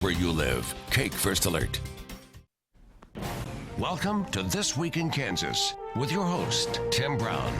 Where you live, Cake First Alert. Welcome to This Week in Kansas with your host, Tim Brown.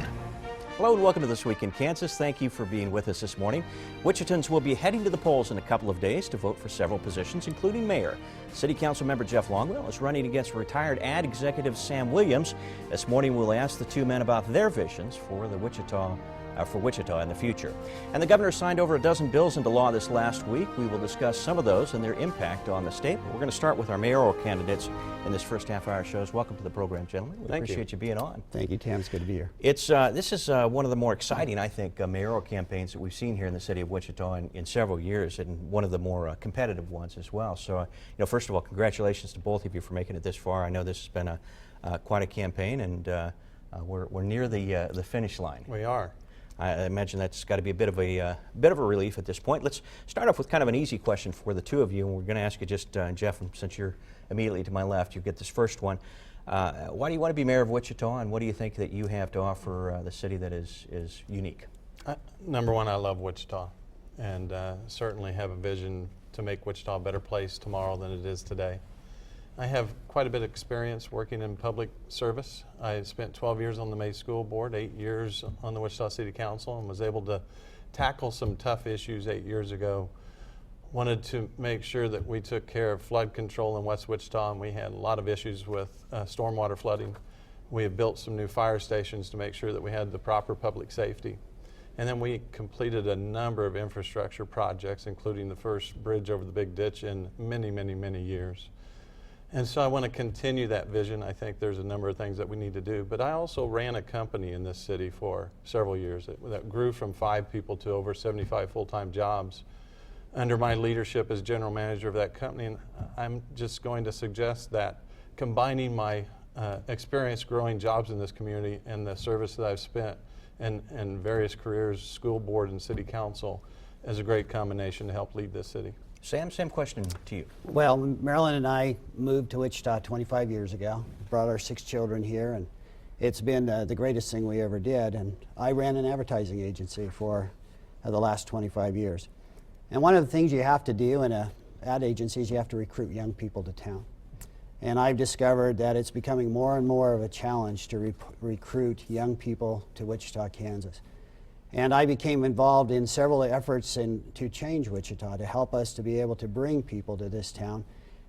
Hello and welcome to This Week in Kansas. Thank you for being with us this morning. Wichitans will be heading to the polls in a couple of days to vote for several positions, including mayor. City Council member Jeff Longwell is running against retired ad executive Sam Williams. This morning we'll ask the two men about their visions for Wichita in the future. And the governor signed over a dozen bills into law this last week. We will discuss some of those and their impact on the state. We're going to start with our mayoral candidates in this first half-hour shows. Welcome to the program, gentlemen. We appreciate you being on. Thank you, Tim. It's good to be here. This is one of the more exciting, I think, mayoral campaigns that we've seen here in the city of Wichita in several years, and one of the more competitive ones as well. So, first of all, congratulations to both of you for making it this far. I know this has been quite a campaign, and we're near the finish line. We are. I imagine that's got to be a bit of a relief at this point. Let's start off with kind of an easy question for the two of you, and we're going to ask you just, Jeff, since you're immediately to my left, you get this first one. Why do you want to be mayor of Wichita, and what do you think that you have to offer the city that is unique? Number one, I love Wichita, and certainly have a vision to make Wichita a better place tomorrow than it is today. I have quite a bit of experience working in public service. I spent 12 years on the May School Board, 8 years on the Wichita City Council, and was able to tackle some tough issues 8 years ago. Wanted to make sure that we took care of flood control in West Wichita, and we had a lot of issues with stormwater flooding. We have built some new fire stations to make sure that we had the proper public safety. And then we completed a number of infrastructure projects, including the first bridge over the Big Ditch in many, many, many years. And so I want to continue that vision. I think there's a number of things that we need to do. But I also ran a company in this city for several years that grew from 5 people to over 75 full-time jobs under my leadership as general manager of that company. And I'm just going to suggest that combining my experience growing jobs in this community and the service that I've spent in various careers, school board and city council, is a great combination to help lead this city. Sam, same question to you. Well, Marilyn and I moved to Wichita 25 years ago, brought our 6 children here, and it's been the greatest thing we ever did. And I ran an advertising agency for the last 25 years. And one of the things you have to do in an ad agency is you have to recruit young people to town. And I've discovered that it's becoming more and more of a challenge to recruit young people to Wichita, Kansas. And I became involved in several efforts to change Wichita, to help us to be able to bring people to this town.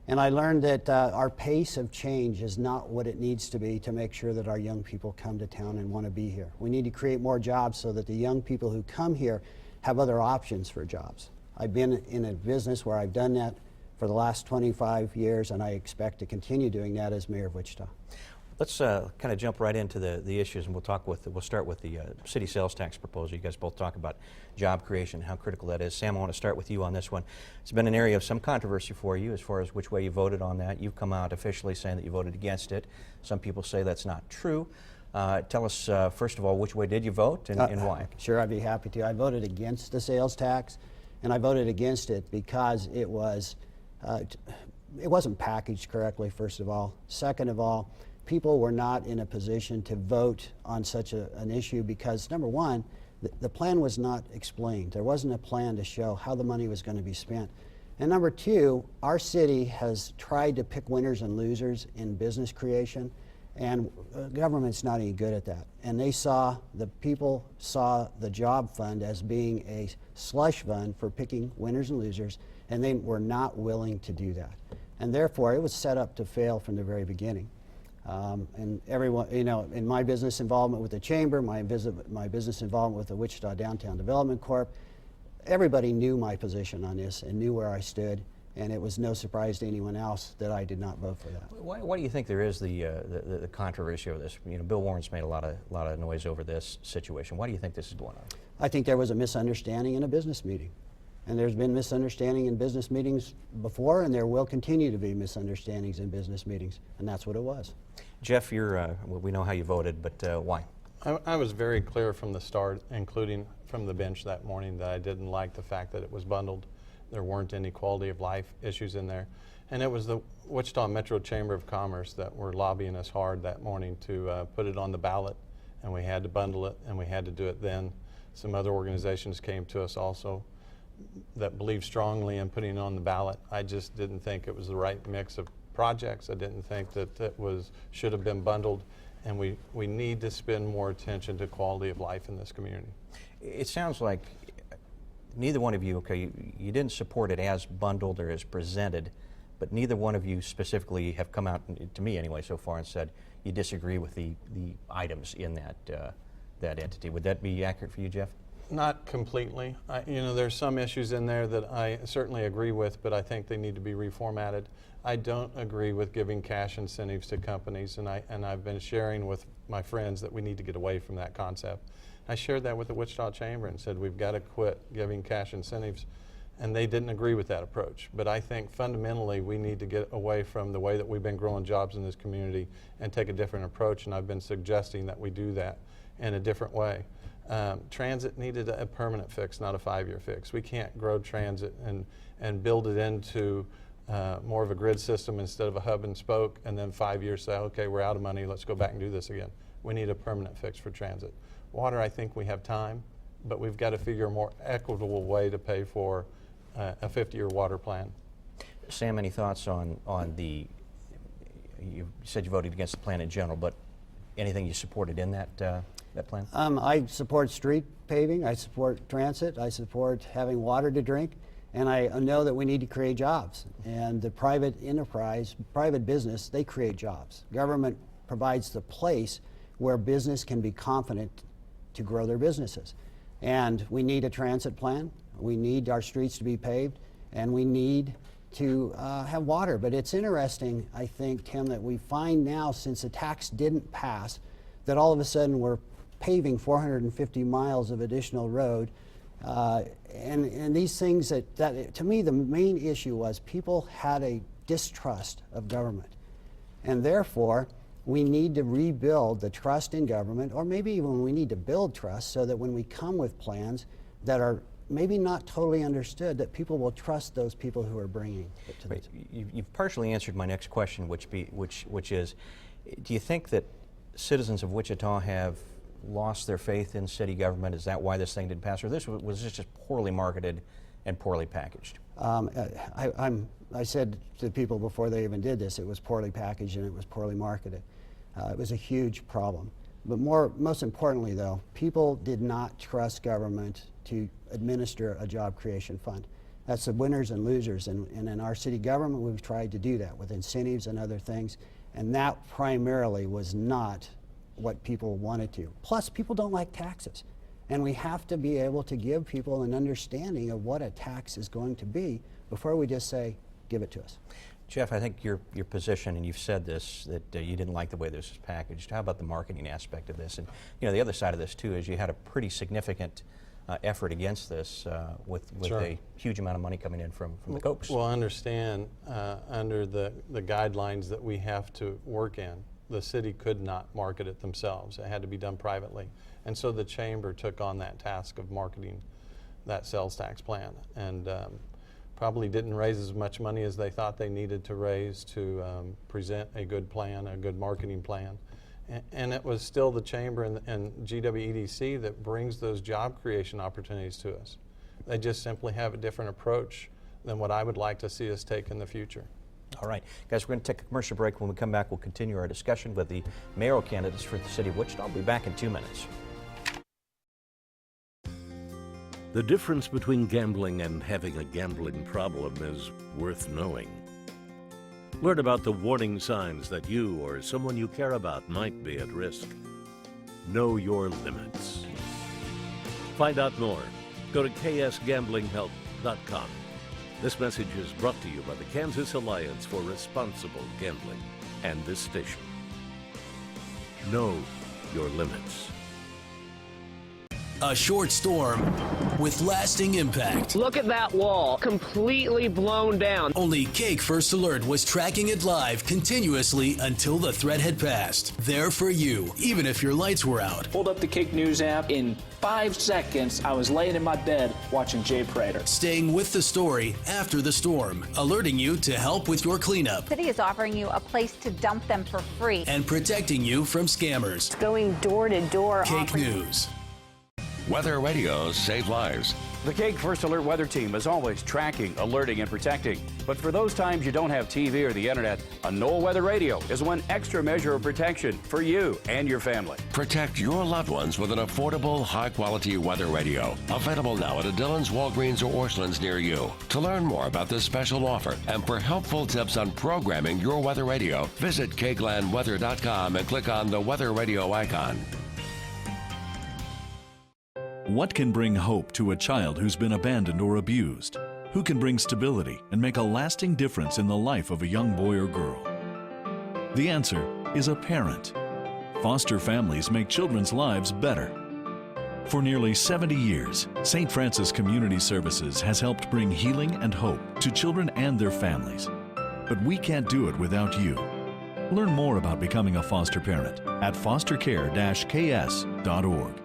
And I learned that our pace of change is not what it needs to be to make sure that our young people come to town and want to be here. We need to create more jobs so that the young people who come here have other options for jobs. I've been in a business where I've done that for the last 25 years, and I expect to continue doing that as mayor of Wichita. Let's kind of jump right into the issues, and we'll start with the city sales tax proposal. You guys both talk about job creation, how critical that is. Sam, I want to start with you on this one. It's been an area of some controversy for you as far as which way you voted on that. You've come out officially saying that you voted against it. Some people say that's not true. Tell us, first of all, which way did you vote and why? Sure, I'd be happy to. I voted against the sales tax, and I voted against it because it wasn't packaged correctly, first of all. Second of all, people were not in a position to vote on such an issue because, number one, the plan was not explained. There wasn't a plan to show how the money was going to be spent. And number two, our city has tried to pick winners and losers in business creation, and government's not any good at that. And the people saw the job fund as being a slush fund for picking winners and losers, and they were not willing to do that. And therefore, it was set up to fail from the very beginning. And everyone, in my business involvement with the chamber, my business involvement with the Wichita Downtown Development Corp, everybody knew my position on this and knew where I stood, and it was no surprise to anyone else that I did not vote for that. Why do you think there is the controversy over this? Bill Warren's made a lot of noise over this situation. Why do you think this is going on? I think there was a misunderstanding in a business meeting. And there's been misunderstanding in business meetings before, and there will continue to be misunderstandings in business meetings, and that's what it was. Jeff, we know how you voted, but why? I was very clear from the start, including from the bench that morning, that I didn't like the fact that it was bundled. There weren't any quality of life issues in there. And it was the Wichita Metro Chamber of Commerce that were lobbying us hard that morning to put it on the ballot, and we had to bundle it, and we had to do it then. Some other organizations came to us also. that believe strongly in putting it on the ballot. I just didn't think it was the right mix of projects. I didn't think that it should have been bundled, and we need to spend more attention to quality of life in this community. It sounds like neither one of you, okay, you didn't support it as bundled or as presented, but neither one of you specifically have come out, to me anyway, so far and said you disagree with the items in that entity. Would that be accurate for you, Jeff? Not completely. There's some issues in there that I certainly agree with, but I think they need to be reformatted. I don't agree with giving cash incentives to companies, and I've been sharing with my friends that we need to get away from that concept. I shared that with the Wichita Chamber and said we've got to quit giving cash incentives, and they didn't agree with that approach. But I think fundamentally we need to get away from the way that we've been growing jobs in this community and take a different approach, and I've been suggesting that we do that in a different way. Transit needed a permanent fix, not a 5-year fix. We can't grow transit and build it into more of a grid system instead of a hub and spoke, and then 5 years say, okay, we're out of money, let's go back and do this again. We need a permanent fix for transit. Water, I think we have time, but we've got to figure a more equitable way to pay for a 50-year water plan. Sam, any thoughts on the, you said you voted against the plan in general, but anything you supported in that plan? I support street paving, I support transit, I support having water to drink, and I know that we need to create jobs. And the private enterprise, private business, they create jobs. Government provides the place where business can be confident to grow their businesses. And we need a transit plan, we need our streets to be paved, and we need to have water. But it's interesting, I think, Tim, that we find now, since the tax didn't pass, that all of a sudden we're paving 450 miles of additional road. And these things that, to me, the main issue was people had a distrust of government. And therefore, we need to rebuild the trust in government, or maybe even we need to build trust so that when we come with plans that are maybe not totally understood, that people will trust those people who are bringing it to them. You've partially answered my next question, which is, do you think that citizens of Wichita have lost their faith in city government? Is that why this thing didn't pass, or was this just poorly marketed and poorly packaged? I said to people before they even did this, it was poorly packaged and it was poorly marketed. It was a huge problem. But most importantly, though, people did not trust government to administer a job creation fund. That's the winners and losers, and in our city government, we've tried to do that with incentives and other things, and that primarily was not what people wanted to. Plus, people don't like taxes, and we have to be able to give people an understanding of what a tax is going to be before we just say, give it to us. Jeff, I think your position, and you've said this, that you didn't like the way this was packaged. How about the marketing aspect of this? And the other side of this too is you had a pretty significant effort against this with sure. A huge amount of money coming in from the Cokes. Well, understand under the guidelines that we have to work in, the city could not market it themselves. It had to be done privately. And so the chamber took on that task of marketing that sales tax plan, and probably didn't raise as much money as they thought they needed to raise to present a good plan, a good marketing plan. And it was still the chamber and GWEDC that brings those job creation opportunities to us. They just simply have a different approach than what I would like to see us take in the future. All right, guys, we're going to take a commercial break. When we come back, we'll continue our discussion with the mayoral candidates for the city of Wichita. I'll be back in 2 minutes. The difference between gambling and having a gambling problem is worth knowing. Learn about the warning signs that you or someone you care about might be at risk. Know your limits. Find out more. Go to ksgamblinghelp.com. This message is brought to you by the Kansas Alliance for Responsible Gambling and this station. Know your limits. A short storm with lasting impact. Look at that wall, completely blown down. Only Cake First Alert was tracking it live continuously until the threat had passed. There for you, even if your lights were out. Pulled up the Cake News app. In 5 seconds, I was laying in my bed watching Jay Prater. Staying with the story after the storm, alerting you to help with your cleanup. The city is offering you a place to dump them for free. And protecting you from scammers. Going door to door. Cake News. Weather radios save lives. The KAKE First Alert Weather Team is always tracking, alerting, and protecting. But for those times you don't have TV or the internet, a NOAA Weather Radio is one extra measure of protection for you and your family. Protect your loved ones with an affordable, high-quality weather radio. Available now at a Dillon's, Walgreens, or Orscheln's near you. To learn more about this special offer and for helpful tips on programming your weather radio, visit KGLandWeather.com and click on the Weather Radio icon. What can bring hope to a child who's been abandoned or abused? Who can bring stability and make a lasting difference in the life of a young boy or girl? The answer is a parent. Foster families make children's lives better. For nearly 70 years, St. Francis Community Services has helped bring healing and hope to children and their families. But we can't do it without you. Learn more about becoming a foster parent at fostercare-ks.org.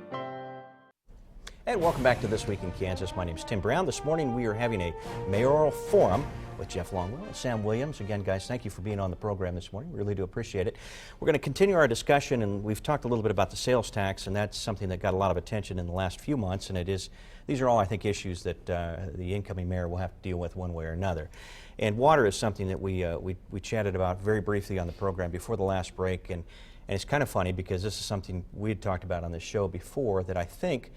And welcome back to This Week in Kansas. My name is Tim Brown. This morning we are having a mayoral forum with Jeff Longwell and Sam Williams. Again, guys, thank you for being on the program this morning. We really do appreciate it. We're going to continue our discussion, and we've talked a little bit about the sales tax, and that's something that got a lot of attention in the last few months, and these are all, I think, issues that the incoming mayor will have to deal with one way or another. And water is something that we chatted about very briefly on the program before the last break, and it's kind of funny because this is something we had talked about on this show before that I think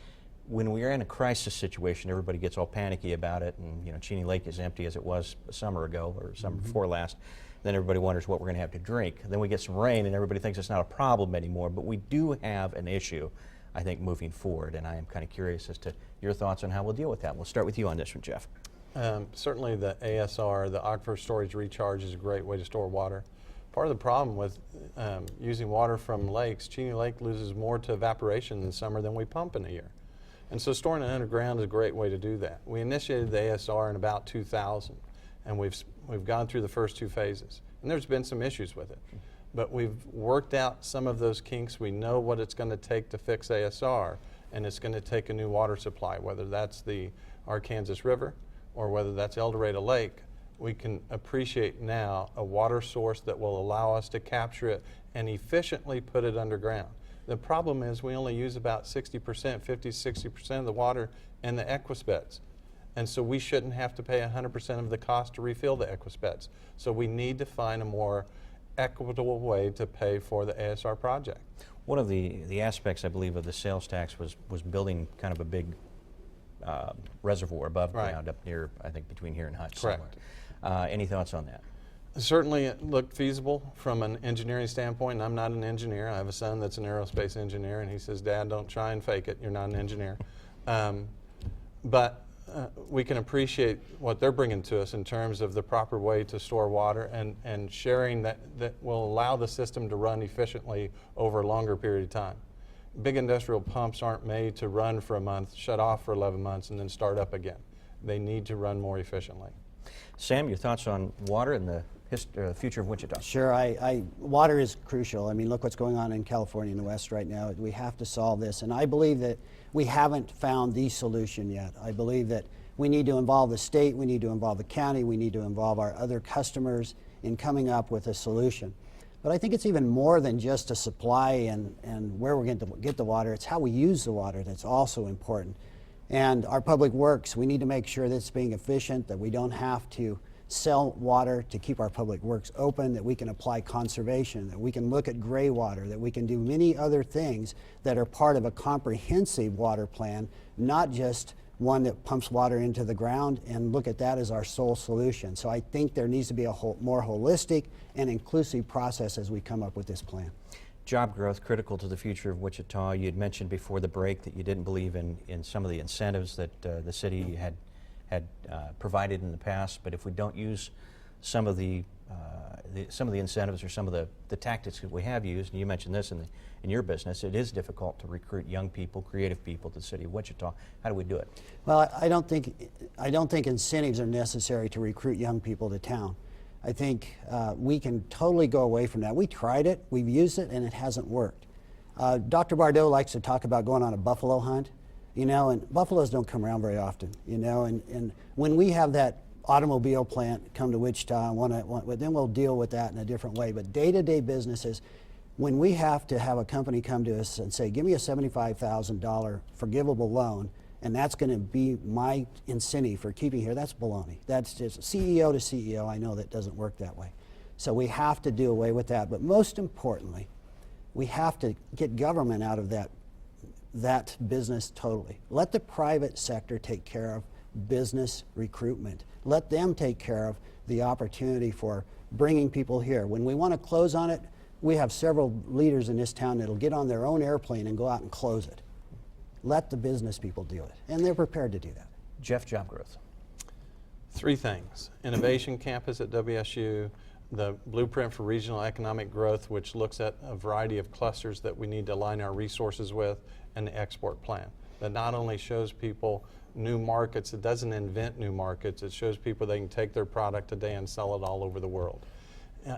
when we are in a crisis situation, everybody gets all panicky about it, and Cheney Lake is empty as it was a summer ago or summer before last. Then everybody wonders what we're going to have to drink. Then we get some rain, and everybody thinks it's not a problem anymore. But we do have an issue, I think, moving forward, and I am kind of curious as to your thoughts on how we'll deal with that. We'll start with you on this one, Jeff. Certainly, the ASR, the Aquifer Storage Recharge, is a great way to store water. Part of the problem with using water from lakes, Cheney Lake loses more to evaporation in the summer than we pump in a year. And so storing it underground is a great way to do that. We initiated the ASR in about 2000, and we've gone through the first two phases. And there's been some issues with it. But we've worked out some of those kinks. We know what it's going to take to fix ASR, and it's going to take a new water supply, whether that's the Arkansas River or whether that's El Dorado Lake. We can appreciate now a water source that will allow us to capture it and efficiently put it underground. The problem is we only use about 60%, 50-60% of the water in the Equisbeds. And so we shouldn't have to pay 100% of the cost to refill the Equisbeds. So we need to find a more equitable way to pay for the ASR project. One of the aspects, I believe, of the sales tax was building kind of a big reservoir above ground up near, I think, between here and Hutch. Correct. Any thoughts on that? Certainly it looked feasible from an engineering standpoint, and I'm not an engineer. I have a son that's an aerospace engineer, and he says, Dad, don't try and fake it. You're not an engineer. But we can appreciate what they're bringing to us in terms of the proper way to store water and sharing that will allow the system to run efficiently over a longer period of time. Big industrial pumps aren't made to run for a month, shut off for 11 months, and then start up again. They need to run more efficiently. Sam, your thoughts on water and the future of Wichita? Sure. Water is crucial. I mean, look what's going on in California in the West right now. We have to solve this, and I believe that we haven't found the solution yet. I believe that we need to involve the state, we need to involve the county, we need to involve our other customers in coming up with a solution. But I think it's even more than just a supply and where we're going to get the water. It's how we use the water that's also important. And our public works, we need to make sure that it's being efficient, that we don't have to sell water to keep our public works open, that we can apply conservation, that we can look at gray water, that we can do many other things that are part of a comprehensive water plan, not just one that pumps water into the ground and look at that as our sole solution. So I think there needs to be a more holistic and inclusive process as we come up with this plan. Job growth critical to the future of Wichita. You had mentioned before the break that you didn't believe in some of the incentives that the city had provided in the past, but if we don't use some of the incentives or some of the tactics that we have used, and you mentioned this in your business, it is difficult to recruit young people, creative people to the city of Wichita. How do we do it? Well, I don't think incentives are necessary to recruit young people to town. I think we can totally go away from that. We tried it, we've used it, and it hasn't worked. Dr. Bardot likes to talk about going on a buffalo hunt, and buffaloes don't come around very often, and when we have that automobile plant come to Wichita, then we'll deal with that in a different way. But day-to-day businesses, when we have to have a company come to us and say, give me a $75,000 forgivable loan, and that's going to be my incentive for keeping here. That's baloney. That's just CEO to CEO. I know that doesn't work that way. So we have to do away with that. But most importantly, we have to get government out of that business totally. Let the private sector take care of business recruitment. Let them take care of the opportunity for bringing people here. When we want to close on it, we have several leaders in this town that'll get on their own airplane and go out and close it. Let the business people do it, and they're prepared to do that. Jeff, job growth. 3 things. Innovation Campus at WSU, the Blueprint for Regional Economic Growth, which looks at a variety of clusters that we need to align our resources with, and the export plan that not only shows people new markets, it doesn't invent new markets, it shows people they can take their product today and sell it all over the world.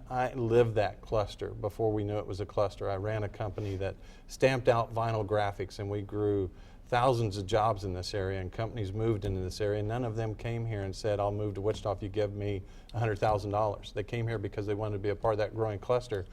I lived that cluster before we knew it was a cluster. I ran a company that stamped out vinyl graphics, and we grew thousands of jobs in this area, and companies moved into this area. None of them came here and said, I'll move to Wichita if you give me $100,000. They came here because they wanted to be a part of that growing cluster.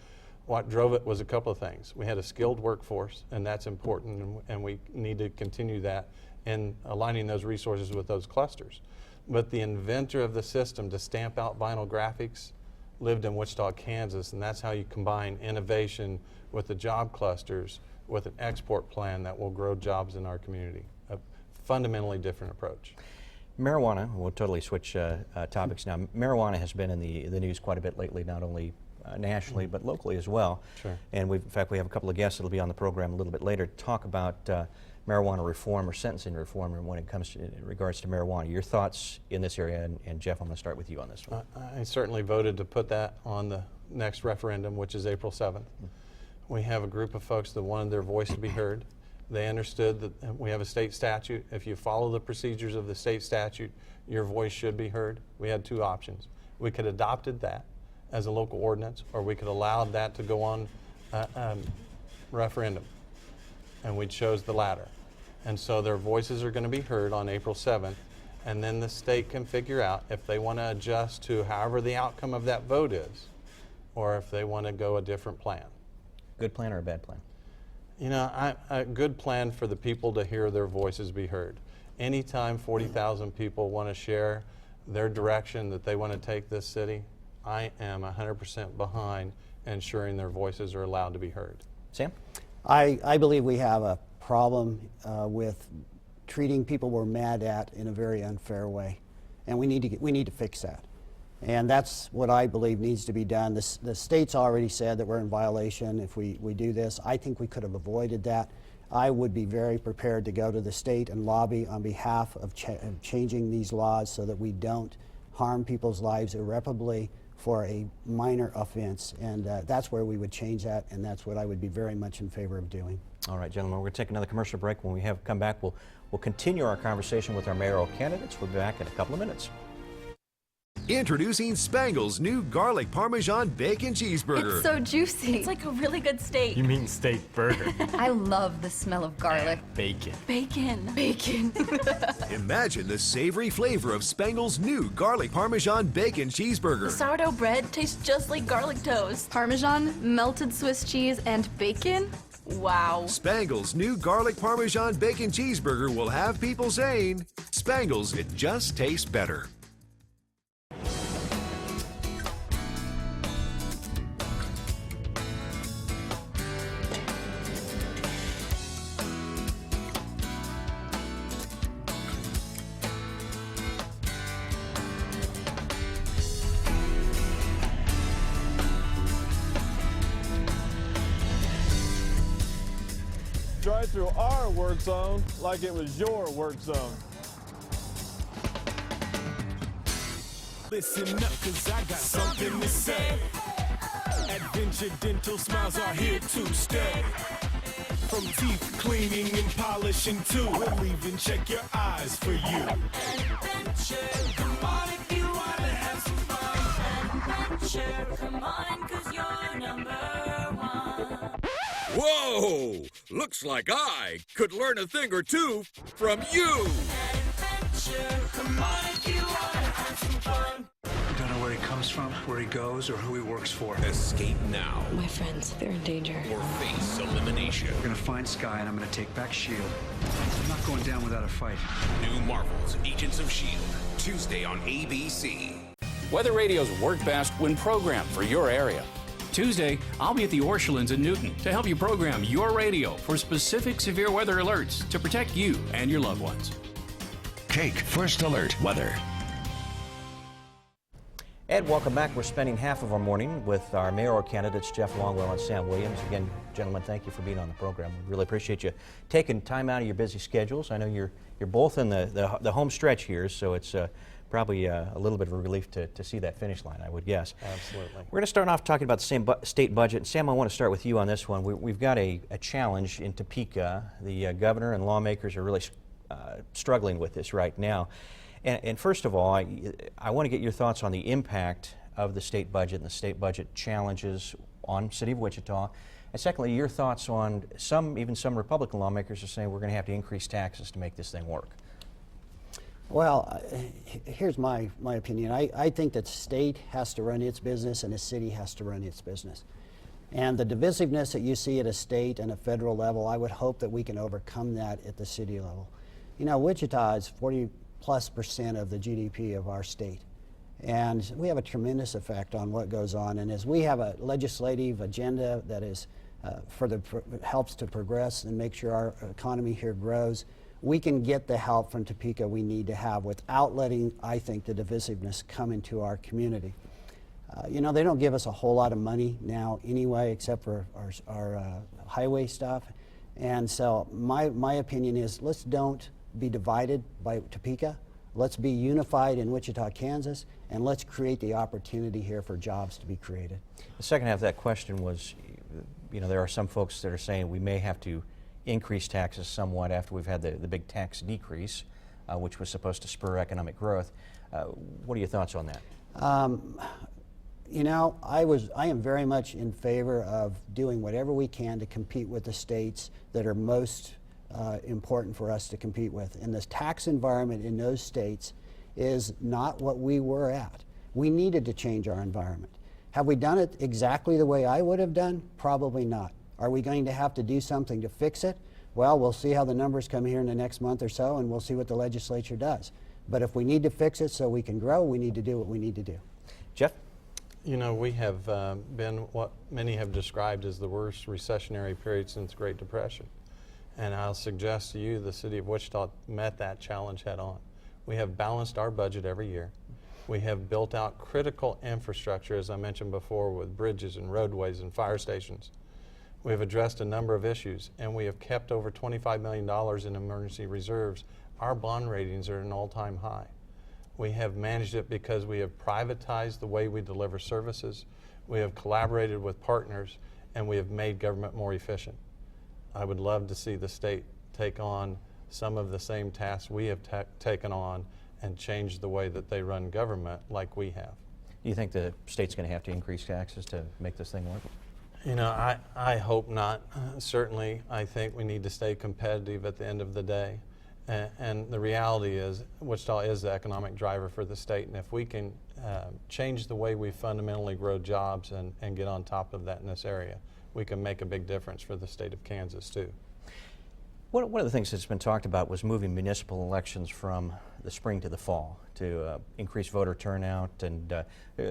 What drove it was a couple of things. We had a skilled workforce, and that's important, and we need to continue that in aligning those resources with those clusters. But the inventor of the system to stamp out vinyl graphics lived in Wichita, Kansas, and that's how you combine innovation with the job clusters with an export plan that will grow jobs in our community. A fundamentally different approach. Marijuana, we'll totally switch topics now. Marijuana has been in the news quite a bit lately, not only nationally, but locally as well. Sure. And in fact, we have a couple of guests that'll be on the program a little bit later to talk about marijuana reform or sentencing reform when it comes to, in regards to marijuana. Your thoughts in this area, and Jeff, I'm going to start with you on this one. I certainly voted to put that on the next referendum, which is April 7th. We have a group of folks that wanted their voice to be heard. They understood that we have a state statute. If you follow the procedures of the state statute, your voice should be heard. We had 2 options. We could have adopted that as a local ordinance, or we could allow that to go on referendum, and we chose the latter. And so their voices are going to be heard on April 7th, and then the state can figure out if they want to adjust to however the outcome of that vote is, or if they want to go a different plan. Good plan or a bad plan? You know, a good plan for the people to hear their voices be heard. Anytime 40,000 people want to share their direction that they want to take this city, I am 100% behind ensuring their voices are allowed to be heard. Sam? I believe we have a problem with treating people we're mad at in a very unfair way, and we need to fix that. And that's what I believe needs to be done. The state's already said that we're in violation if we do this. I think we could have avoided that. I would be very prepared to go to the state and lobby on behalf of changing these laws so that we don't harm people's lives irreparably for a minor offense. And that's where we would change that, and that's what I would be very much in favor of doing. All right, gentlemen, we're going to take another commercial break. When we come back, we'll continue our conversation with our mayoral candidates. We'll be back in a couple of minutes. Introducing Spangle's new garlic parmesan bacon cheeseburger. It's so juicy. It's like a really good steak. You mean steak burger. I love the smell of garlic. Bacon. Bacon. Bacon. Imagine the savory flavor of Spangle's new garlic parmesan bacon cheeseburger. The sourdough bread tastes just like garlic toast. Parmesan, melted Swiss cheese, and bacon? Wow. Spangle's new garlic parmesan bacon cheeseburger will have people saying, Spangle's, it just tastes better. Drive through our work zone like it was your work zone. Listen up, cause I got something to say. Adventure Dental smiles are here to stay. From teeth cleaning and polishing too, we'll even check your eyes for you. Adventure, come on if you wanna have some fun. Adventure, come on, cause you're number 1. Whoa! Looks like I could learn a thing or two from you. Adventure, come on if you wanna have some fun. Don't know where he comes from, where he goes, or who he works for. Escape now. My friends, they're in danger. Or face elimination. We're gonna find Sky and I'm gonna take back S.H.I.E.L.D. I'm not going down without a fight. New Marvel's Agents of S.H.I.E.L.D. Tuesday on ABC. Weather radios work best when programmed for your area. Tuesday, I'll be at the Orschelins in Newton to help you program your radio for specific severe weather alerts to protect you and your loved ones. Cake First Alert Weather. Ed, welcome back. We're spending half of our morning with our mayoral candidates, Jeff Longwell and Sam Williams. Again, gentlemen, thank you for being on the program. We really appreciate you taking time out of your busy schedules. I know you're both in the home stretch here, so it's probably a little bit of a relief to see that finish line, I would guess. Absolutely. We're going to start off talking about the same state budget. Sam, I want to start with you on this one. We've got a challenge in Topeka. The governor and lawmakers are really struggling with this right now. And first of all, I want to get your thoughts on the impact of the state budget and the state budget challenges on the city of Wichita. And secondly, your thoughts on even some Republican lawmakers are saying we're going to have to increase taxes to make this thing work. Well, here's my opinion. I think that the state has to run its business and the city has to run its business. And the divisiveness that you see at a state and a federal level, I would hope that we can overcome that at the city level. You know, Wichita is 40+% of the GDP of our state. And we have a tremendous effect on what goes on. And as we have a legislative agenda that is helps to progress and make sure our economy here grows, we can get the help from Topeka we need to have without letting, I think, the divisiveness come into our community. You know, they don't give us a whole lot of money now anyway, except for our highway stuff. And so my opinion is, let's don't be divided by Topeka. Let's be unified in Wichita, Kansas, and let's create the opportunity here for jobs to be created. The second half of that question was, you know, there are some folks that are saying we may have to increase taxes somewhat after we've had the big tax decrease, which was supposed to spur economic growth. What are your thoughts on that? You know, I am very much in favor of doing whatever we can to compete with the states that are most important for us to compete with. And this tax environment in those states is not what we were at. We needed to change our environment. Have we done it exactly the way I would have done? Probably not. Are we going to have to do something to fix it? Well, we'll see how the numbers come here in the next month or so, and we'll see what the legislature does. But if we need to fix it so we can grow, we need to do what we need to do. Jeff? You know, we have been what many have described as the worst recessionary period since the Great Depression. And I'll suggest to you the city of Wichita met that challenge head on. We have balanced our budget every year. We have built out critical infrastructure, as I mentioned before, with bridges and roadways and fire stations. We have addressed a number of issues, and we have kept over $25 million in emergency reserves. Our bond ratings are at an all-time high. We have managed it because we have privatized the way we deliver services, we have collaborated with partners, and we have made government more efficient. I would love to see the state take on some of the same tasks we have taken on and change the way that they run government like we have. Do you think the state's going to have to increase taxes to make this thing work? You know, I hope not. Certainly, I think we need to stay competitive at the end of the day. And the reality is, Wichita is the economic driver for the state, and if we can change the way we fundamentally grow jobs and get on top of that in this area, we can make a big difference for the state of Kansas, too. One of the things that's been talked about was moving municipal elections from the spring to the fall to increase voter turnout, and there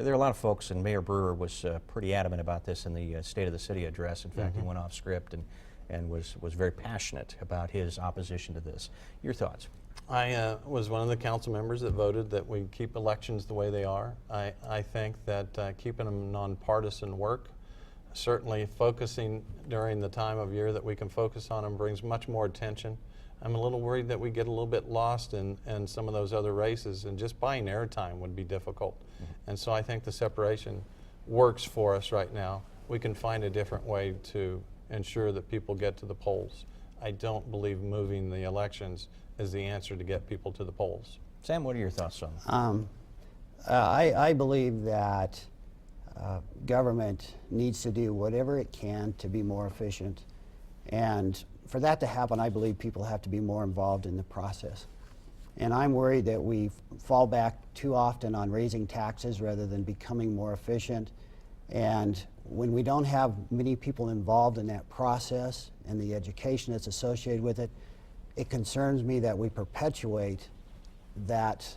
are a lot of folks, and Mayor Brewer was pretty adamant about this in the State of the City address. In fact, he went off script and was very passionate about his opposition to this. Your thoughts? I was one of the council members that voted that we keep elections the way they are. I think that keeping them nonpartisan work. Certainly focusing during the time of year that we can focus on them brings much more attention. I'm a little worried that we get a little bit lost in some of those other races, and just buying airtime would be difficult. And so I think the separation works for us right now. We can find a different way to ensure that people get to the polls. I don't believe moving the elections is the answer to get people to the polls. Sam, what are your thoughts on that? I believe that government needs to do whatever it can to be more efficient. And for that to happen, I believe people have to be more involved in the process. And I'm worried that we fall back too often on raising taxes rather than becoming more efficient. And when we don't have many people involved in that process and the education that's associated with it, it concerns me that we perpetuate that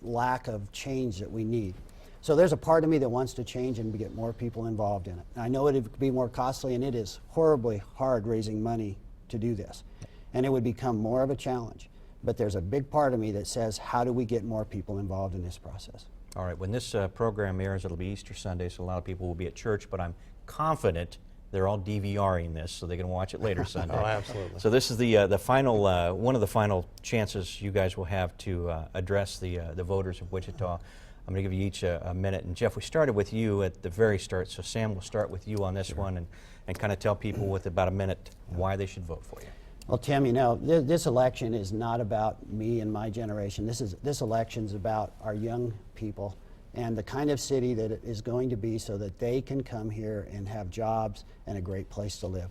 lack of change that we need. So there's a part of me that wants to change and get more people involved in it. I know it would be more costly, and it is horribly hard raising money to do this. And it would become more of a challenge. But there's a big part of me that says, how do we get more people involved in this process? All right, when this program airs, it'll be Easter Sunday, so a lot of people will be at church, but I'm confident they're all DVRing this so they can watch it later Sunday. Oh, absolutely. So this is the final, one of the final chances you guys will have to address the voters of Wichita. I'm going to give you each a minute. And Jeff, we started with you at the very start, so Sam will start with you on this one and kind of tell people with about a minute why they should vote for you. Well, Tim, you know, this election is not about me and my generation. This election's about our young people and the kind of city that it is going to be so that they can come here and have jobs and a great place to live.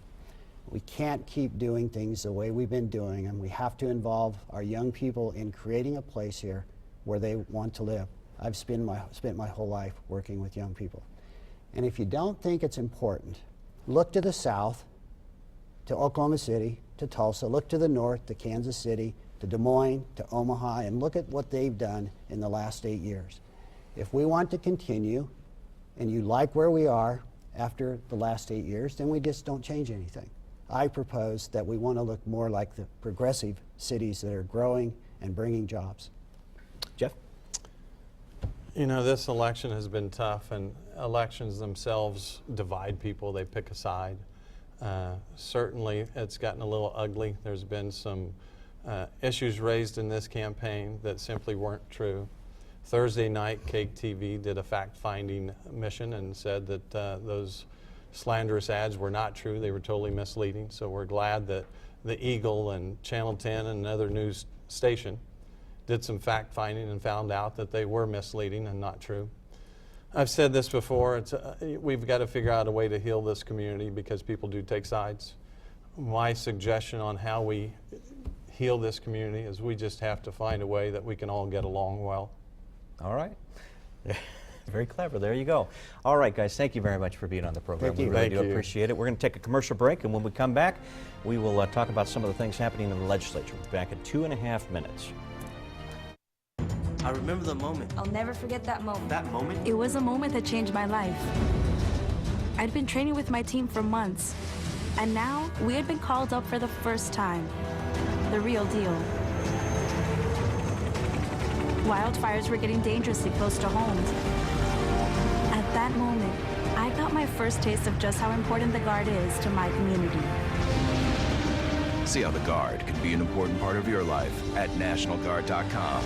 We can't keep doing things the way we've been doing them. We have to involve our young people in creating a place here where they want to live. I've spent my whole life working with young people. And if you don't think it's important, look to the south, to Oklahoma City, to Tulsa, look to the north, to Kansas City, to Des Moines, to Omaha, and look at what they've done in the last 8 years. If we want to continue, and you like where we are after the last 8 years, then we just don't change anything. I propose that we want to look more like the progressive cities that are growing and bringing jobs. Jeff? You know, this election has been tough, and elections themselves divide people. They pick a side. Certainly, it's gotten a little ugly. There's been some issues raised in this campaign that simply weren't true. Thursday night, Cake TV did a fact-finding mission and said that those slanderous ads were not true. They were totally misleading. So we're glad that the Eagle and Channel 10 and another news station did some fact-finding and found out that they were misleading and not true. I've said this before, we've got to figure out a way to heal this community because people do take sides. My suggestion on how we heal this community is we just have to find a way that we can all get along well. All right. Very clever. There you go. All right, guys, thank you very much for being on the program. Thank you. We really Thank do you. appreciate it. We're going to take a commercial break, and when we come back, we will talk about some of the things happening in the legislature. We'll be back in 2.5 minutes. I remember the moment. I'll never forget that moment. That moment? It was a moment that changed my life. I'd been training with my team for months, and now we had been called up for the first time. The real deal. Wildfires were getting dangerously close to homes. At that moment, I got my first taste of just how important the Guard is to my community. See how the Guard can be an important part of your life at NationalGuard.com.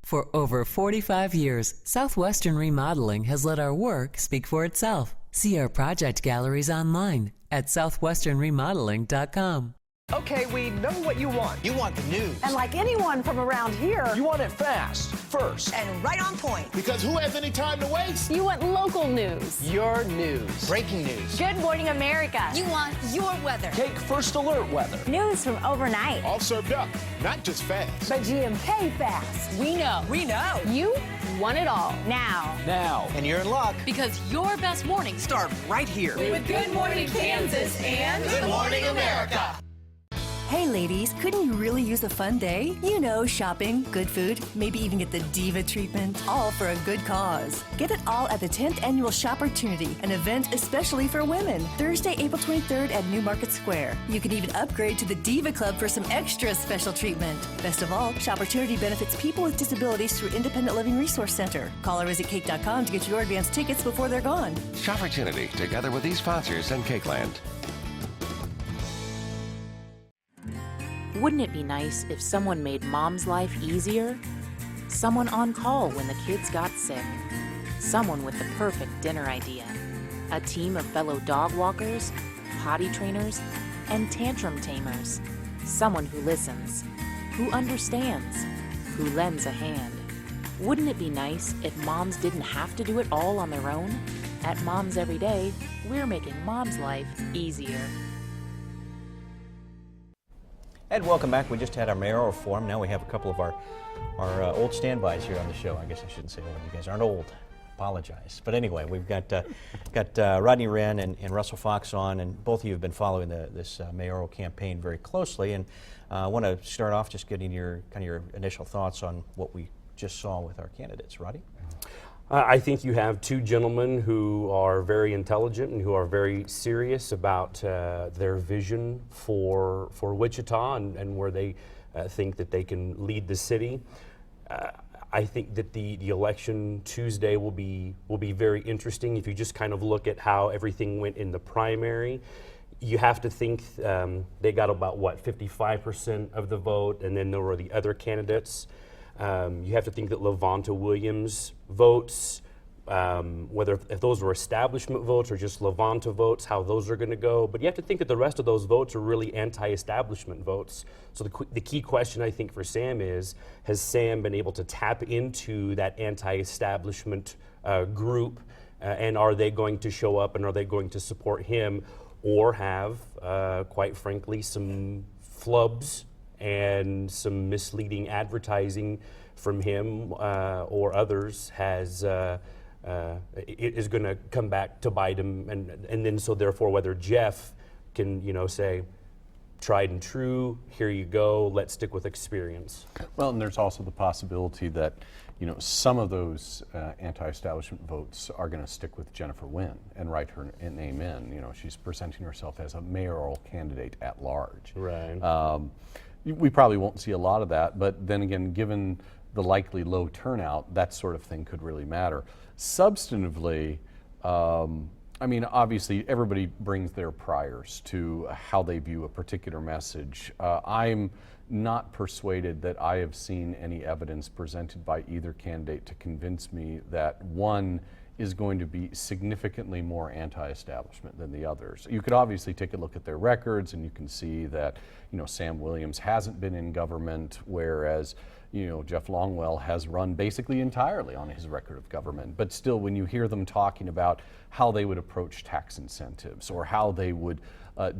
For over 45 years, Southwestern Remodeling has let our work speak for itself. See our project galleries online at southwesternremodeling.com. Okay, we know what you want. You want the news. And like anyone from around here, You want it fast, first. and right on point. Because who has any time to waste? You want local news. Your news. Breaking news. Good Morning America. You want your weather. Take first alert weather. News from overnight. All served up, not just fast. But GMK fast. We know. We know. You want it all. Now. Now. And you're in luck. Because your best mornings start right here. With Good Morning Kansas and Good Morning America. Hey ladies, couldn't you really use a fun day? You know, shopping, good food, maybe even get the diva treatment, all for a good cause. Get it all at the 10th Annual Shopportunity, an event especially for women, Thursday, April 23rd at New Market Square. You can even upgrade to the Diva Club for some extra special treatment. Best of all, Shopportunity benefits people with disabilities through Independent Living Resource Center. Call or visit cake.com to get your advance tickets before they're gone. Shopportunity, together with these sponsors and Cakeland. Wouldn't it be nice if someone made mom's life easier? Someone on call when the kids got sick. Someone with the perfect dinner idea. A team of fellow dog walkers, potty trainers, and tantrum tamers. Someone who listens, who understands, who lends a hand. Wouldn't it be nice if moms didn't have to do it all on their own? At Moms Every Day, we're making mom's life easier. And welcome back. We just had our mayoral forum. Now we have a couple of our old standbys here on the show. I guess I shouldn't say old. You guys aren't old. Apologize. But anyway, we've got Rodney Wren and Russell Fox on, and both of you have been following this mayoral campaign very closely. And I want to start off just getting your initial thoughts on what we just saw with our candidates. Rodney? I think you have two gentlemen who are very intelligent and who are very serious about their vision for Wichita and where they think that they can lead the city. I think that the election Tuesday will be very interesting. If you just kind of look at how everything went in the primary, you have to think they got about 55% of the vote, and then there were the other candidates. You have to think that LaVonta Williams votes, whether if those were establishment votes or just LaVonta votes, how those are going to go. But you have to think that the rest of those votes are really anti-establishment votes. So the key question I think for Sam is, has Sam been able to tap into that anti-establishment group, and are they going to show up and are they going to support him, or have, quite frankly, some flubs and some misleading advertising from him or others is going to come back to bite him, and then so therefore whether Jeff can say, tried and true, here you go, let's stick with experience. Well, and there's also the possibility that some of those anti-establishment votes are going to stick with Jennifer Wynn and write her name in. She's presenting herself as a mayoral candidate at large. Right. We probably won't see a lot of that, but then again, given the likely low turnout, that sort of thing could really matter. Substantively, obviously everybody brings their priors to how they view a particular message. I'm not persuaded that I have seen any evidence presented by either candidate to convince me that one is going to be significantly more anti-establishment than the others. You could obviously take a look at their records and you can see that, Sam Williams hasn't been in government, whereas, Jeff Longwell has run basically entirely on his record of government. But still, when you hear them talking about how they would approach tax incentives or how they would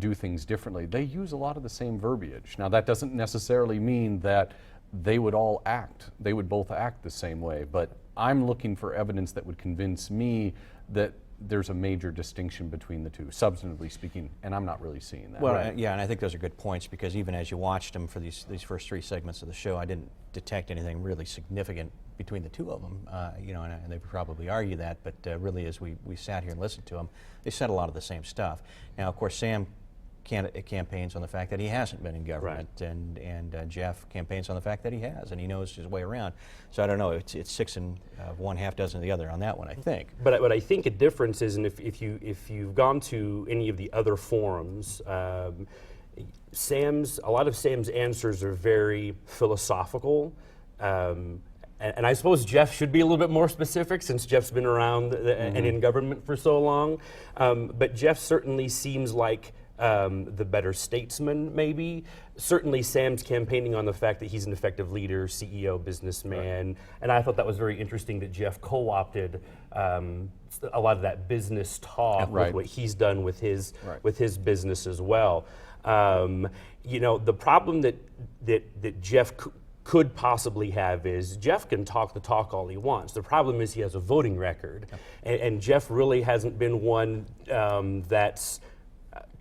do things differently, they use a lot of the same verbiage. Now, that doesn't necessarily mean that they would both act the same way, but I'm looking for evidence that would convince me that there's a major distinction between the two, substantively speaking, and I'm not really seeing that. Well, yeah, and I think those are good points, because even as you watched them for these first three segments of the show, I didn't detect anything really significant between the two of them, and they probably argue that, but really as we sat here and listened to them, they said a lot of the same stuff. Now, of course, Sam campaigns on the fact that he hasn't been in government, right, and Jeff campaigns on the fact that he has, and he knows his way around. So I don't know, it's 6 and 1/2 dozen of the other on that one, I think. But I think a difference is, and if you've gone to any of the other forums, a lot of Sam's answers are very philosophical. And I suppose Jeff should be a little bit more specific, since Jeff's been around and in government for so long. But Jeff certainly seems like the better statesman, maybe. Certainly Sam's campaigning on the fact that he's an effective leader, CEO, businessman, right, and I thought that was very interesting that Jeff co-opted a lot of that business talk, right, with what he's done with his business as well. The problem that Jeff could possibly have is Jeff can talk the talk all he wants. The problem is he has a voting record, and Jeff really hasn't been one that's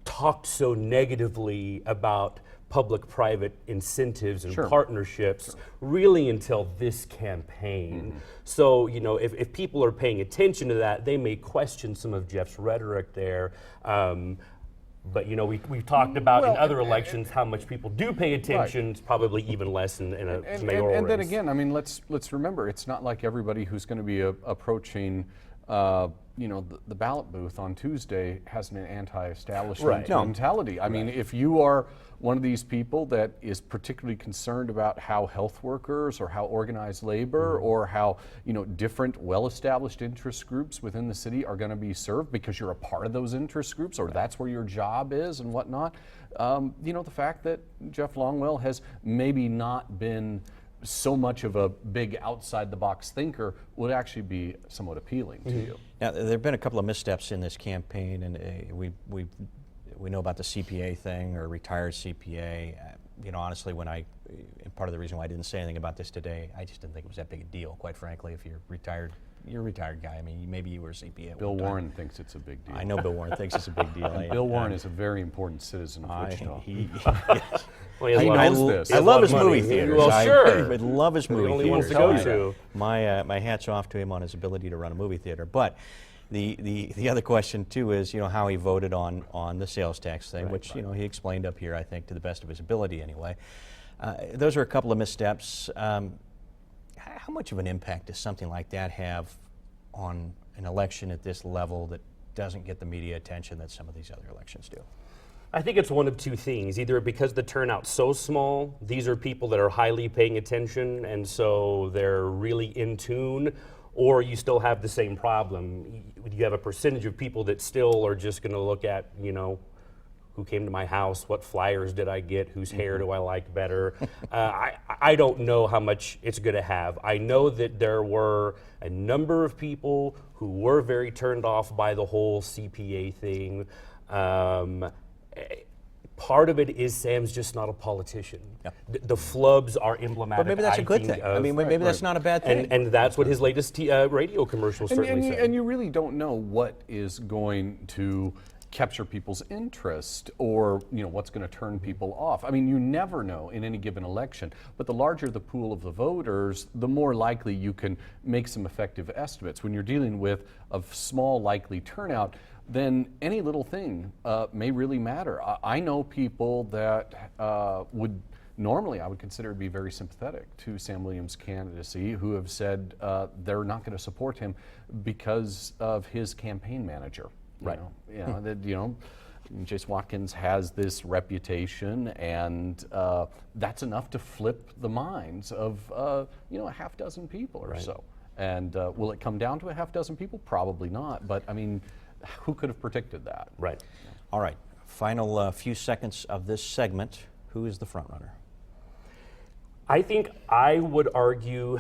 talked so negatively about public-private incentives and partnerships really until this campaign. So, if people are paying attention to that, they may question some of Jeff's rhetoric there. But we've talked about in other elections how much people do pay attention. Right. It's probably even less in a mayoral race. And then again, let's remember, it's not like everybody who's going to be approaching you know, the ballot booth on Tuesday has an anti-establishment Right. mentality. I mean, if you are one of these people that is particularly concerned about how health workers or how organized labor or how, you know, different well-established interest groups within the city are going to be served because you're a part of those interest groups or that's where your job is and whatnot, you know, the fact that Jeff Longwell has maybe not been so much of a big outside-the-box thinker would actually be somewhat appealing to you. Now, there have been a couple of missteps in this campaign, and we know about the CPA thing or retired CPA. You know, honestly, and part of the reason why I didn't say anything about this today, I just didn't think it was that big a deal, quite frankly. If you're retired, you're a retired guy. I mean, maybe you were a CPA at Bill one time. Warren thinks it's a big deal. I know Bill Warren thinks it's a big deal. And Bill Warren is a very important citizen of Wichita. Yes. Well, he knows this. I love his movie theaters. Well, sure. I love his movie only theaters. ones to go to. My hat's off to him on his ability to run a movie theater. But the other question too is, you know, how he voted on the sales tax thing, which you know he explained up here, I think, to the best of his ability anyway. Those are a couple of missteps. How much of an impact does something like that have on an election at this level that doesn't get the media attention that some of these other elections do? I think it's one of two things. Either because the turnout's so small, these are people that are highly paying attention and so they're really in tune, or you still have the same problem. You have a percentage of people that still are just going to look at, you know, who came to my house, what flyers did I get, whose hair do I like better. I don't know how much it's going to have. I know that there were a number of people who were very turned off by the whole CPA thing. Part of it is Sam's just not a politician. Yeah. The flubs are emblematic. But maybe that's a good thing. I mean, maybe that's not a bad thing. And that's what his latest radio commercial certainly said. And you really don't know what is going to capture people's interest or, you know, what's going to turn people off. I mean, you never know in any given election, but the larger the pool of the voters, the more likely you can make some effective estimates. When you're dealing with a small likely turnout, then any little thing may really matter. I know people that would normally I would consider to be very sympathetic to Sam Williams' candidacy who have said they're not going to support him because of his campaign manager. Right. Jace Watkins has this reputation, and that's enough to flip the minds of a half dozen people or so. And will it come down to a half dozen people? Probably not. But I mean, who could have predicted that? Right. All right. Final few seconds of this segment. Who is the front runner? I think I would argue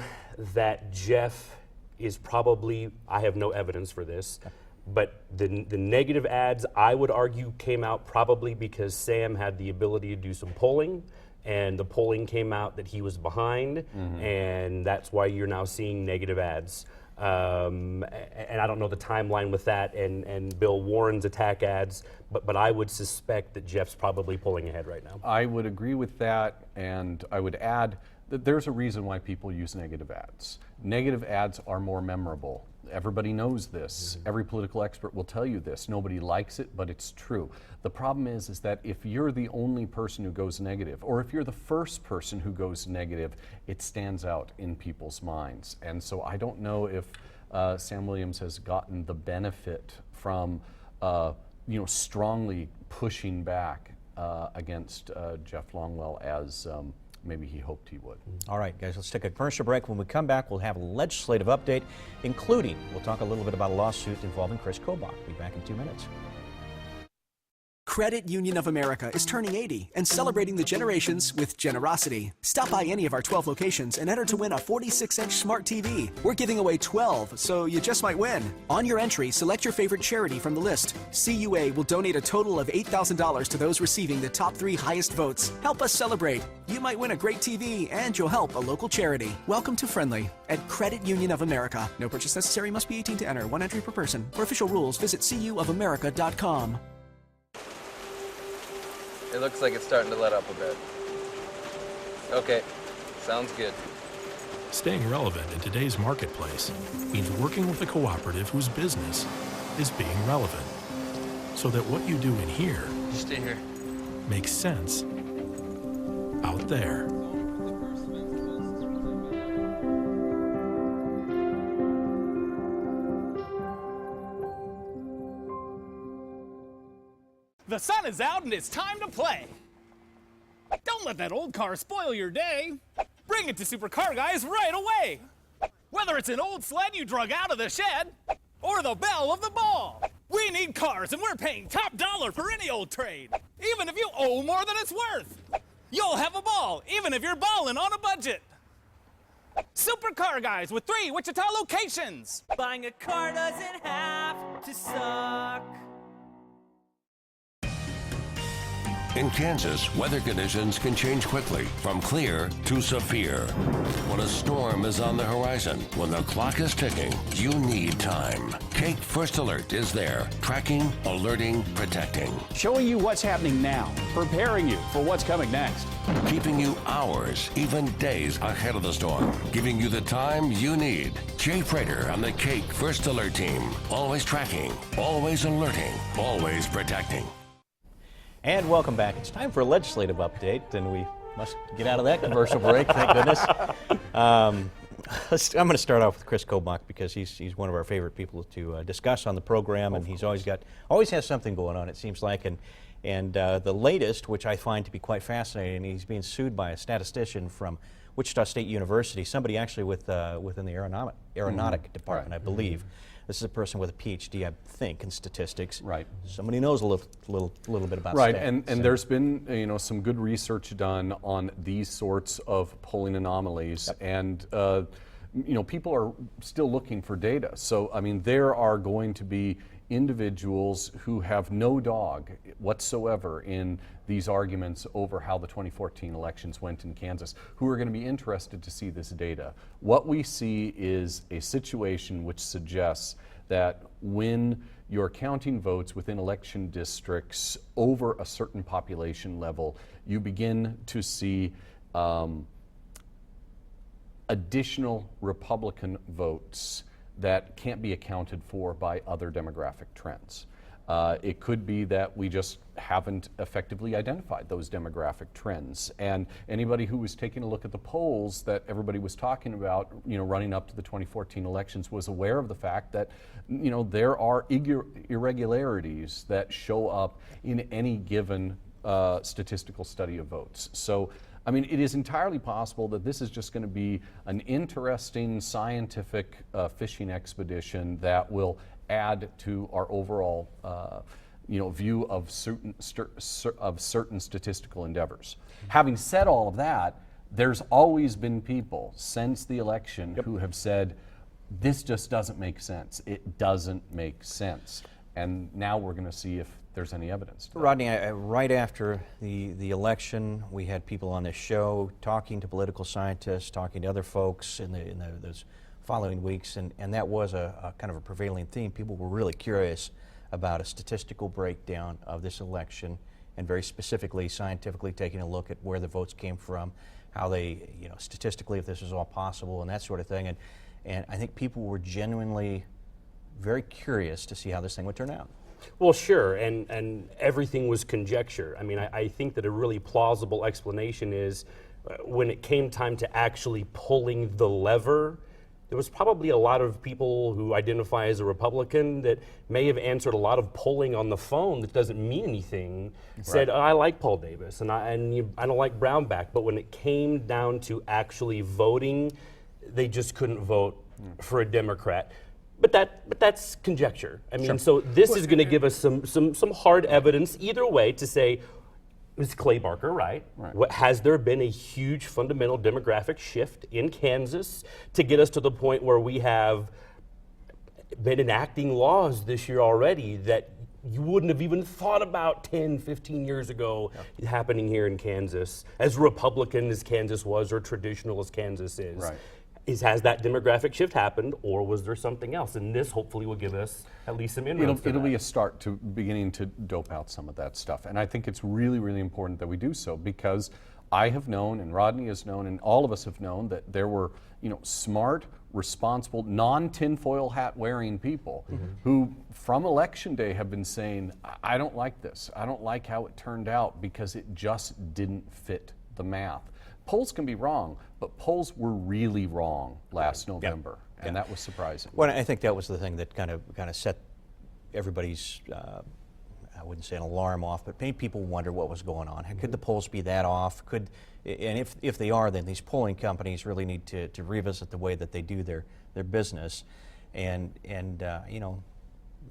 that Jeff is probably. I have no evidence for this. Okay. But the negative ads, I would argue, came out probably because Sam had the ability to do some polling, and the polling came out that he was behind, and that's why you're now seeing negative ads. And I don't know the timeline with that and Bill Warren's attack ads, but I would suspect that Jeff's probably pulling ahead right now. I would agree with that, and I would add that there's a reason why people use negative ads. Negative ads are more memorable. Everybody knows this. Every political expert will tell you this. Nobody likes it, but it's true. The problem is that if you're the only person who goes negative, or if you're the first person who goes negative, it stands out in people's minds. And so I don't know if Sam Williams has gotten the benefit from strongly pushing back against Jeff Longwell as maybe he hoped he would. All right, guys, let's take a commercial break. When we come back, we'll have a legislative update, including, we'll talk a little bit about a lawsuit involving Chris Kobach. Be back in 2 minutes. Credit Union of America is turning 80 and celebrating the generations with generosity. Stop by any of our 12 locations and enter to win a 46-inch smart TV. We're giving away 12, so you just might win. On your entry, select your favorite charity from the list. CUA will donate a total of $8,000 to those receiving the top 3 highest votes. Help us celebrate. You might win a great TV and you'll help a local charity. Welcome to Friendly at Credit Union of America. No purchase necessary, must be 18 to enter. 1 entry per person. For official rules, visit cuofamerica.com. It looks like it's starting to let up a bit. Okay, sounds good. Staying relevant in today's marketplace means working with a cooperative whose business is being relevant, so that what you do in here Stay here. makes sense out there. The sun is out and it's time to play. Don't let that old car spoil your day. Bring it to Super Car Guys right away. Whether it's an old sled you drug out of the shed or the belle of the ball, we need cars and we're paying top dollar for any old trade, even if you owe more than it's worth. You'll have a ball, even if you're balling on a budget. Super Car Guys with 3 Wichita locations. Buying a car doesn't have to suck. In Kansas, weather conditions can change quickly from clear to severe. When a storm is on the horizon, when the clock is ticking, you need time. Cake First Alert is there, tracking, alerting, protecting. Showing you what's happening now, preparing you for what's coming next. Keeping you hours, even days ahead of the storm, giving you the time you need. Jay Prater on the Cake First Alert team. Always tracking, always alerting, always protecting. And welcome back. It's time for a legislative update, and we must get out of that commercial break, thank goodness. I'm going to start off with Chris Kobach because he's one of our favorite people to discuss on the program, and he's always has something going on, it seems like. And the latest, which I find to be quite fascinating, he's being sued by a statistician from Wichita State University, somebody actually within the aeronautic department, I believe. This is a person with a PhD, I think, in statistics. Right. Somebody knows a little bit about right, stats. and there's been some good research done on these sorts of polling anomalies, and people are still looking for data. So I mean, there are going to be individuals who have no dog whatsoever in these arguments over how the 2014 elections went in Kansas, who are going to be interested to see this data. What we see is a situation which suggests that when you're counting votes within election districts over a certain population level, you begin to see additional Republican votes that can't be accounted for by other demographic trends. It could be that we just haven't effectively identified those demographic trends. And anybody who was taking a look at the polls that everybody was talking about, running up to the 2014 elections, was aware of the fact that, there are irregularities that show up in any given statistical study of votes. So, I mean, it is entirely possible that this is just going to be an interesting scientific fishing expedition that will add to our overall, view of certain statistical endeavors. Having said all of that, there's always been people since the election who have said, this just doesn't make sense. It doesn't make sense. And now we're going to see if there's any evidence. Rodney, right after the election, we had people on this show talking to political scientists, talking to other folks in those following weeks, and that was a kind of a prevailing theme. People were really curious about a statistical breakdown of this election, and very specifically, scientifically taking a look at where the votes came from, how they, statistically, if this was all possible, and that sort of thing. And I think people were genuinely very curious to see how this thing would turn out. Well, sure, and everything was conjecture. I mean, I think that a really plausible explanation is when it came time to actually pulling the lever, there was probably a lot of people who identify as a Republican that may have answered a lot of polling on the phone that doesn't mean anything, said, I like Paul Davis and I don't like Brownback, but when it came down to actually voting, they just couldn't vote for a Democrat. But that's conjecture. I mean, so this is going to give us some hard evidence either way to say, is Clay Barker right? Has there been a huge fundamental demographic shift in Kansas to get us to the point where we have been enacting laws this year already that you wouldn't have even thought about 10, 15 years ago happening here in Kansas, as Republican as Kansas was or traditional as Kansas is? Has that demographic shift happened, or was there something else? And this hopefully will give us at least some inroads. It'll be a start to beginning to dope out some of that stuff. And I think it's really, really important that we do so, because I have known, and Rodney has known, and all of us have known that there were, smart, responsible, non-tinfoil hat wearing people who from election day have been saying, I don't like this. I don't like how it turned out because it just didn't fit the math. Polls can be wrong, but polls were really wrong last November, and that was surprising. Well, I think that was the thing that kind of set everybody's wouldn't say an alarm off, but made people wonder what was going on. Could the polls be that off? And if they are, then these polling companies really need to revisit the way that they do their business. And you know,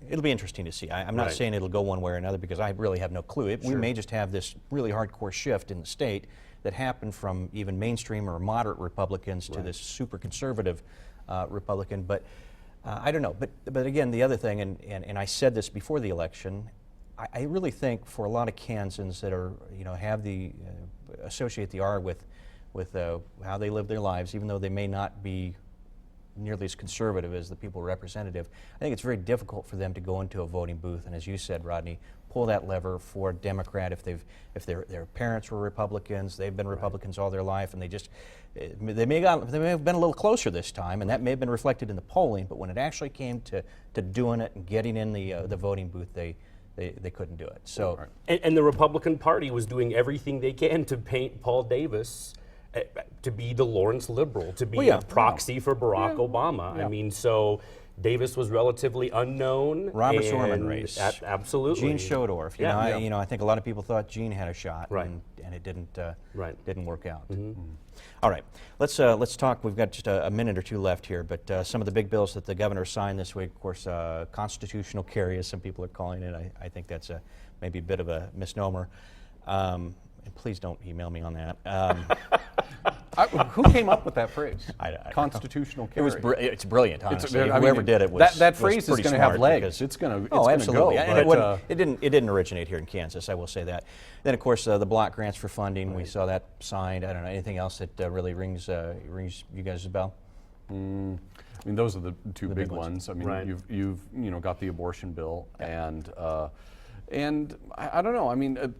it'll be interesting to see. I'm not saying it'll go one way or another because I really have no clue. We may just have this really hardcore shift in the state that happened from even mainstream or moderate Republicans to this super conservative Republican. But I don't know. But again, the other thing, and I said this before the election, I really think for a lot of Kansans that are, you know, have the associate the R with how they live their lives, even though they may not be nearly as conservative as the people representative, I think it's very difficult for them to go into a voting booth and, as you said, Rodney, pull that lever for a Democrat if their parents were Republicans, they've been Republicans all their life, and they may have been a little closer this time, and that may have been reflected in the polling. But when it actually came to doing it and getting in the voting booth, they couldn't do it. So, and the Republican Party was doing everything they can to paint Paul Davis to be the Lawrence liberal, to be a proxy for Barack Obama. I mean, so Davis was relatively unknown. Robert Sorman race. Absolutely. Gene Schodorf. You know, I think a lot of people thought Gene had a shot, and it didn't work out. All right, let's talk. We've got just a minute or two left here, but some of the big bills that the governor signed this week, of course, constitutional carry, as some people are calling it. I think that's maybe a bit of a misnomer. And please don't email me on that. Who came up with that phrase? Constitutional carry. It's brilliant, honestly. Whoever did it was that phrase is going to have legs. It's going to absolutely. go. And it didn't originate here in Kansas. I will say that. Then, of course, the block grants for funding. We saw that signed. I don't know anything else that really rings you guys' bell. I mean, those are the two big ones. I mean, you've got the abortion bill and I don't know. I mean,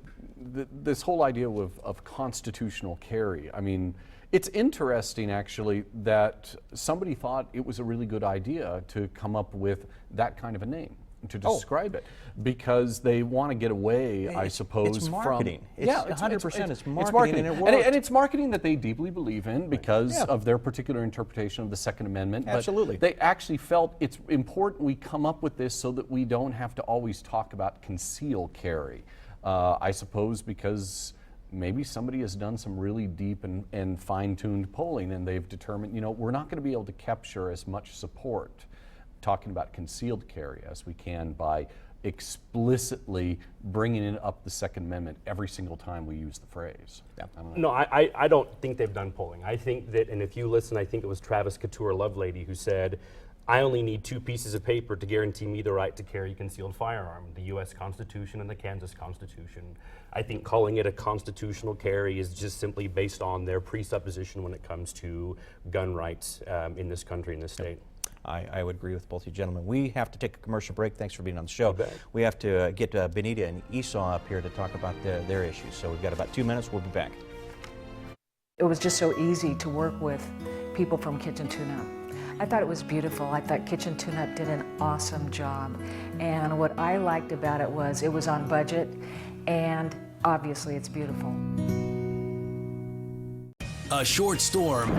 this whole idea of constitutional carry. I mean, it's interesting actually that somebody thought it was a really good idea to come up with that kind of a name to describe it, because they want to get away, I suppose, it's marketing. from 100%. It's marketing, and it worked. And it's marketing that they deeply believe in because of their particular interpretation of the Second Amendment. Absolutely. But they actually felt it's important we come up with this so that we don't have to always talk about concealed carry. I suppose because maybe somebody has done some really deep and fine-tuned polling and they've determined, we're not going to be able to capture as much support talking about concealed carry as we can by explicitly bringing it up the Second Amendment every single time we use the phrase. I don't think they've done polling. I think that, and if you listen, I think it was Travis Couture Lovelady who said, I only need 2 pieces of paper to guarantee me the right to carry a concealed firearm, the U.S. Constitution and the Kansas Constitution. I think calling it a constitutional carry is just simply based on their presupposition when it comes to gun rights in this country, in this state. I would agree with both you gentlemen. We have to take a commercial break. Thanks for being on the show. We have to get Benita and Esau up here to talk about their issues. So we've got about 2 minutes. We'll be back. It was just so easy to work with people from Kitchen Tune-Up. I thought it was beautiful. I thought Kitchen Tune-Up did an awesome job. And what I liked about it was on budget, and obviously it's beautiful. A short storm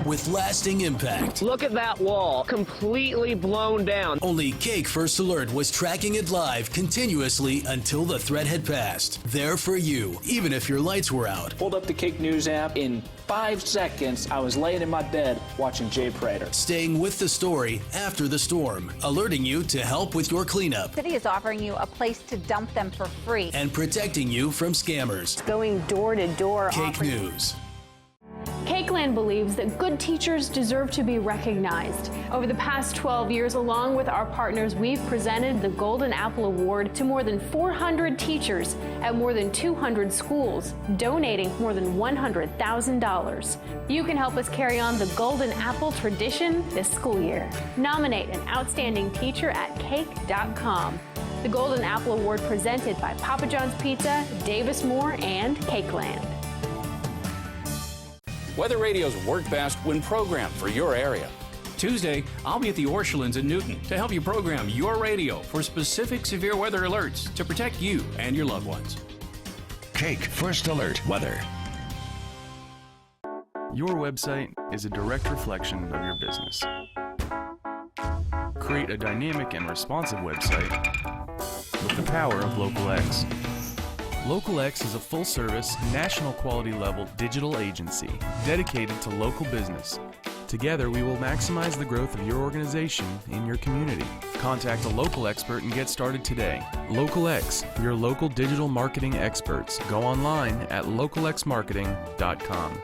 with lasting impact. Look at that wall, completely blown down. Only Cake First Alert was tracking it live continuously until the threat had passed. There for you, even if your lights were out. Pulled up the Cake News app. In 5 seconds, I was laying in my bed watching Jay Prater. Staying with the story after the storm, alerting you to help with your cleanup. The city is offering you a place to dump them for free. And protecting you from scammers. Going door to door. Cake News. Cakeland believes that good teachers deserve to be recognized. Over the past 12 years, along with our partners, we've presented the Golden Apple Award to more than 400 teachers at more than 200 schools, donating more than $100,000. You can help us carry on the Golden Apple tradition this school year. Nominate an outstanding teacher at cake.com. The Golden Apple Award presented by Papa John's Pizza, Davis Moore, and Cakeland. Weather radios work best when programmed for your area. Tuesday, I'll be at the Orschelins in Newton to help you program your radio for specific severe weather alerts to protect you and your loved ones. Cake First Alert Weather. Your website is a direct reflection of your business. Create a dynamic and responsive website with the power of Local X. Local X is a full-service, national quality level digital agency dedicated to local business. Together, we will maximize the growth of your organization in your community. Contact a local expert and get started today. Local X, your local digital marketing experts. Go online at localxmarketing.com.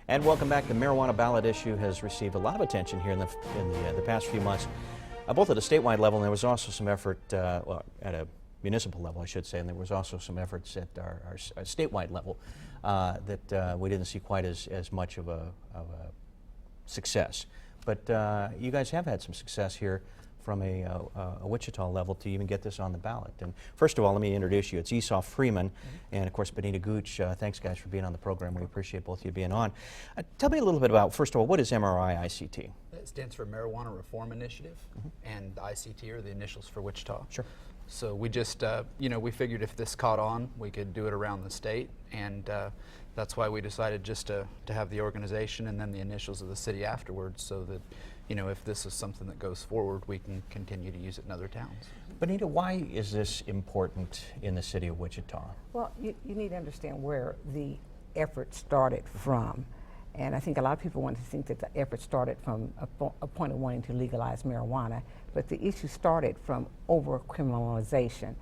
And welcome back. The marijuana ballot issue has received a lot of attention here in the past few months, both at a statewide level, and there was also some effort well, at a municipal level, I should say, and there was also some efforts at our statewide level that we didn't see quite as much of a success. But you guys have had some success here from a Wichita level to even get this on the ballot. And first of all, let me introduce you. It's Esau Freeman and, of course, Benita Gooch. Thanks, guys, for being on the program. We appreciate both of you being on. Tell me a little bit about, first of all, what is MRI-ICT? It stands for Marijuana Reform Initiative, and the ICT are the initials for Wichita. Sure. So we just, you know, we figured if this caught on, we could do it around the state, and that's why we decided just to have the organization and then the initials of the city afterwards, so that, you know, if this is something that goes forward, we can continue to use it in other towns. Benita, why is this important in the city of Wichita? Well, you need to understand where the effort started from. And I think a lot of people want to think that the effort started from a point of wanting to legalize marijuana, but the issue started from over-criminalization.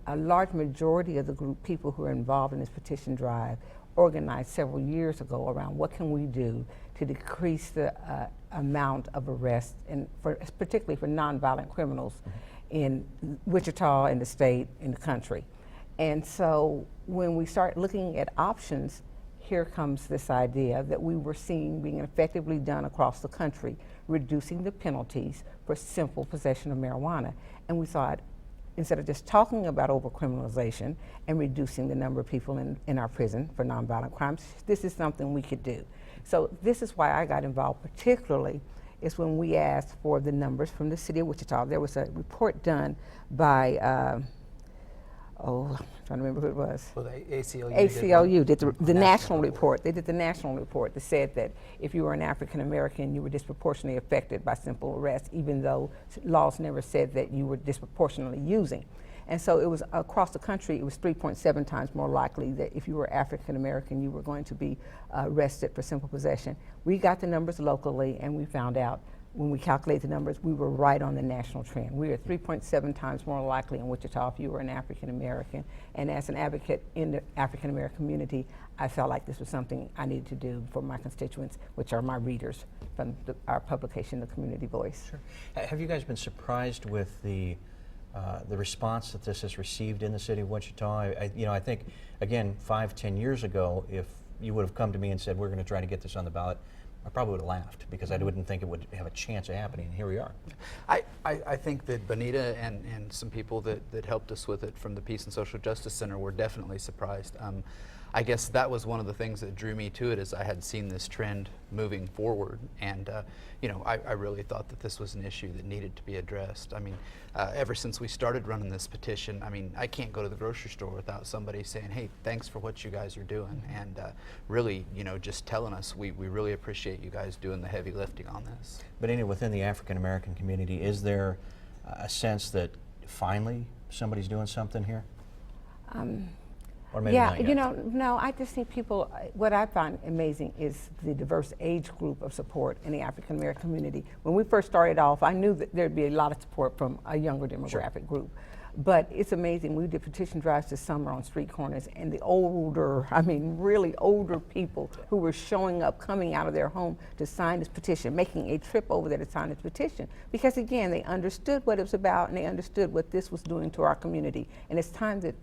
A large majority of the group people who are involved in this petition drive organized several years ago around what can we do to decrease the amount of arrests, and particularly for nonviolent criminals in Wichita, in the state, in the country. And so when we start looking at options, here comes this idea that we were seeing being effectively done across the country, reducing the penalties for simple possession of marijuana. And we thought, instead of just talking about overcriminalization and reducing the number of people in our prison for nonviolent crimes, this is something we could do. So this is why I got involved particularly, is when we asked for the numbers from the city of Wichita. There was a report done by, I'm trying to remember who it was. Well, the ACLU. ACLU did the national report. They did the national report that said that if you were an African American, you were disproportionately affected by simple arrest, even though laws never said that you were disproportionately using. And so it was across the country, it was 3.7 times more likely that if you were African American, you were going to be arrested for simple possession. We got the numbers locally, and we found out when we calculated the numbers, we were right on the national trend. We are 3.7 times more likely in Wichita if you were an African American. And as an advocate in the African American community, I felt like this was something I needed to do for my constituents, which are my readers from our publication, The Community Voice. Sure. Have you guys been surprised with the response that this has received in the city of Wichita? I think, again, 5-10 years ago, if you would have come to me and said, we're going to try to get this on the ballot, I probably would have laughed because I wouldn't think it would have a chance of happening, and here we are. I think that Benita and some people that helped us with it from the Peace and Social Justice Center were definitely surprised. I guess that was one of the things that drew me to it, is I had seen this trend moving forward, and you know, I really thought that this was an issue that needed to be addressed. I mean, ever since we started running this petition, I mean, I can't go to the grocery store without somebody saying, hey, thanks for what you guys are doing, and really, you know, just telling us we really appreciate you guys doing the heavy lifting on this. But anyway, within the African American community, is there a sense that finally somebody's doing something here? Or maybe yeah, not yet? you know, no, I just think people, what I find amazing is the diverse age group of support in the African American community. When we first started off, I knew that there'd be a lot of support from a younger demographic group. But it's amazing, we did petition drives this summer on street corners, and the older, I mean really older people who were showing up, coming out of their home to sign this petition, making a trip over there to sign this petition. Because again, they understood what it was about, and they understood what this was doing to our community. And it's time that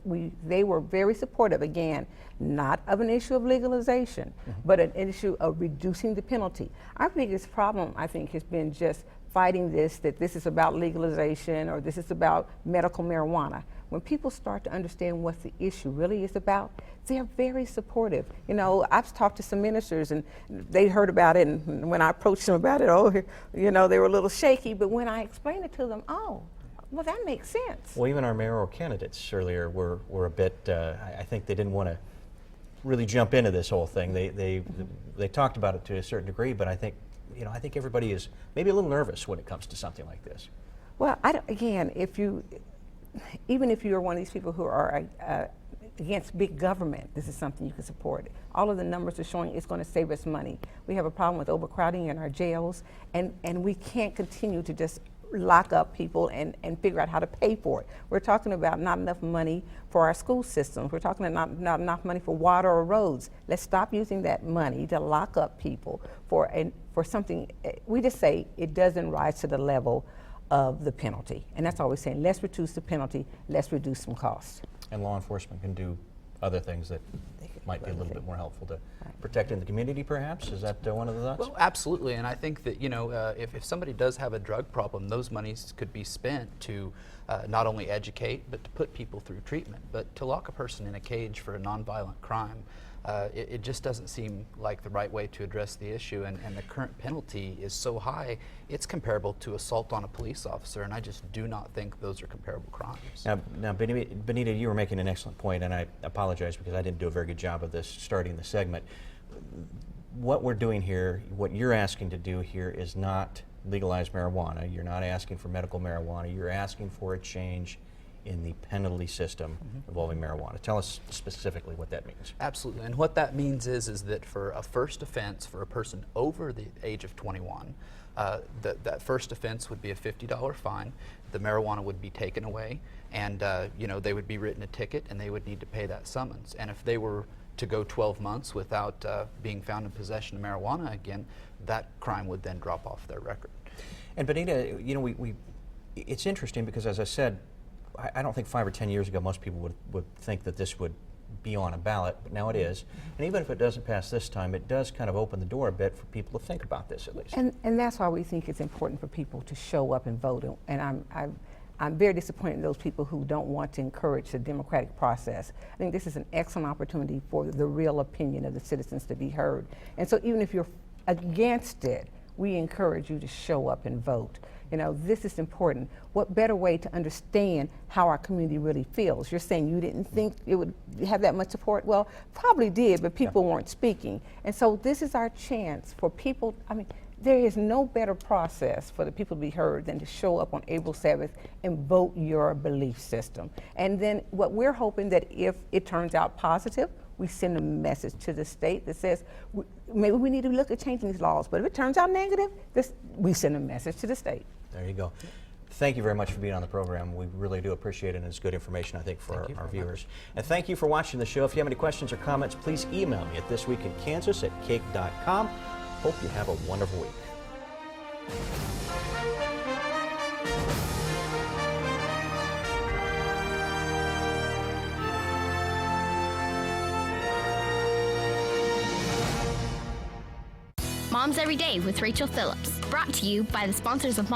they were very supportive, again, not of an issue of legalization, but an issue of reducing the penalty. Our biggest problem, I think, has been just fighting this, that this is about legalization or this is about medical marijuana. When people start to understand what the issue really is about, they're very supportive. You know, I've talked to some ministers and they heard about it, and when I approached them about it, you know, they were a little shaky, but when I explained it to them, well, that makes sense. Well, even our mayoral candidates earlier were a bit, I think they didn't want to really jump into this whole thing. They talked about it to a certain degree, but I think everybody is maybe a little nervous when it comes to something like this. Well, again, if you even if you're one of these people who are against big government, this is something you can support. All of the numbers are showing it's going to save us money. We have a problem with overcrowding in our jails, and we can't continue to just lock up people and figure out how to pay for it. We're talking about not enough money for our school systems. We're talking about not enough money for water or roads. Let's stop using that money to lock up people for something. We just say it doesn't rise to the level of the penalty. And that's all we're saying. Let's reduce the penalty. Let's reduce some costs. And law enforcement can do other things that might be a little bit more helpful to protecting the community, perhaps? Is that one of the thoughts? Well, absolutely, and I think that, you know, if somebody does have a drug problem, those monies could be spent to not only educate, but to put people through treatment. But to lock a person in a cage for a nonviolent crime, it just doesn't seem like the right way to address the issue, and the current penalty is so high, it's comparable to assault on a police officer, and I just do not think those are comparable crimes. Now Benita, you were making an excellent point, and I apologize because I didn't do a very good job of this starting the segment. What we're doing here, what you're asking to do here is not legalize marijuana. You're not asking for medical marijuana. You're asking for a change in the penalty system involving marijuana. Tell us specifically what that means. Absolutely, and what that means is that for a first offense for a person over the age of 21, that first offense would be a $50 fine. The marijuana would be taken away, and you know, they would be written a ticket, and they would need to pay that summons. And if they were to go 12 months without being found in possession of marijuana again, that crime would then drop off their record. And Benita, you know, it's interesting because, as I said, I don't think 5 or 10 years ago most people would think that this would be on a ballot, but now it is. And even if it doesn't pass this time, it does kind of open the door a bit for people to think about this at least. And that's why we think it's important for people to show up and vote. And I'm very disappointed in those people who don't want to encourage the democratic process. I think this is an excellent opportunity for the real opinion of the citizens to be heard. And so even if you're against it, we encourage you to show up and vote. You know, this is important. What better way to understand how our community really feels? You're saying you didn't think it would have that much support? Well, probably did, but people weren't speaking. And so this is our chance for people. I mean, there is no better process for the people to be heard than to show up on April 7th and vote your belief system. And then what we're hoping that if it turns out positive, we send a message to the state that says, maybe we need to look at changing these laws. But if it turns out negative, we send a message to the state. There you go. Thank you very much for being on the program. We really do appreciate it, and it's good information, I think, for our viewers. And thank you for watching the show. If you have any questions or comments, please email me at thisweekinkansas@cake.com. Hope you have a wonderful week. Moms Every Day with Rachel Phillips. Brought to you by the sponsors of